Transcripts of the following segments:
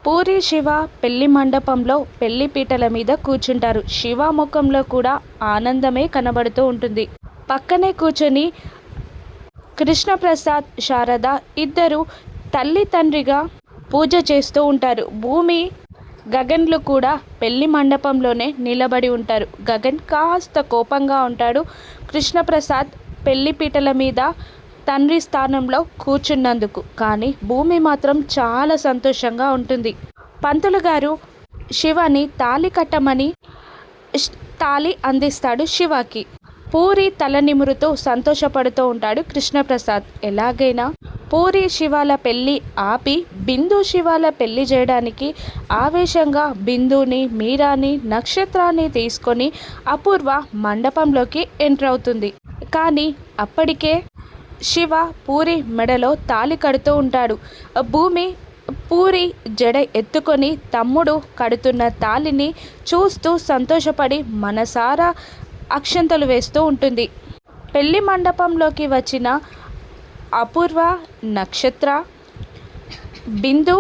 పూరి శివ పెళ్లి మండపంలో పెళ్లి పీటల మీద కూర్చుంటారు. శివ ముఖంలో కూడా ఆనందమే కనబడుతూ ఉంటుంది. పక్కనే కూర్చొని కృష్ణప్రసాద్, శారద ఇద్దరు తల్లి తండ్రిగా పూజ చేస్తూ ఉంటారు. భూమి, గగన్లు కూడా పెళ్లి మండపంలోనే నిలబడి ఉంటారు. గగన్ కాస్త కోపంగా ఉంటాడు కృష్ణప్రసాద్ పెళ్లి పీటల మీద తండ్రి స్థానంలో కూర్చున్నందుకు. కానీ భూమి మాత్రం చాలా సంతోషంగా ఉంటుంది. పంతులు గారు శివని తాళి కట్టమని తాళి అందిస్తాడు శివకి. పూరి తల నిమురుతూ సంతోషపడుతూ ఉంటాడు కృష్ణప్రసాద్. ఎలాగైనా పూరి శివాల పెళ్ళి ఆపి బిందు శివాల పెళ్లి చేయడానికి ఆవేశంగా బిందుని, మీరాని, నక్షత్రాన్ని తీసుకొని అపూర్వ మండపంలోకి ఎంటర్ అవుతుంది. కానీ అప్పటికే శివ పూరి మెడలో తాళి కడుతూ ఉంటాడు. భూమి పూరి జడ ఎత్తుకొని తమ్ముడు కడుతున్న తాళిని చూస్తూ సంతోషపడి మనసారా అక్షంతలు వేస్తూ ఉంటుంది. పెళ్లి మండపంలోకి వచ్చిన అపూర్వ, నక్షత్ర, బిందు,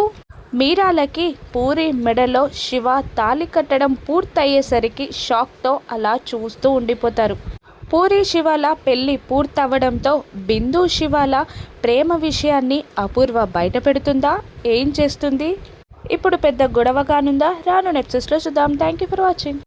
మీరాలకి పూరి మెడలో శివ తాళి కట్టడం పూర్తయ్యేసరికి షాక్తో అలా చూస్తూ ఉండిపోతారు. పూరి శివాల పెళ్లి పూర్తవడంతో బిందు శివాల ప్రేమ విషయాన్ని అపూర్వ బయట పెడుతుందా, ఏం చేస్తుంది? ఇప్పుడు పెద్ద గొడవగానుందా? రాను ఎపిసోడ్స్లో చూద్దాం. Thank you for watching.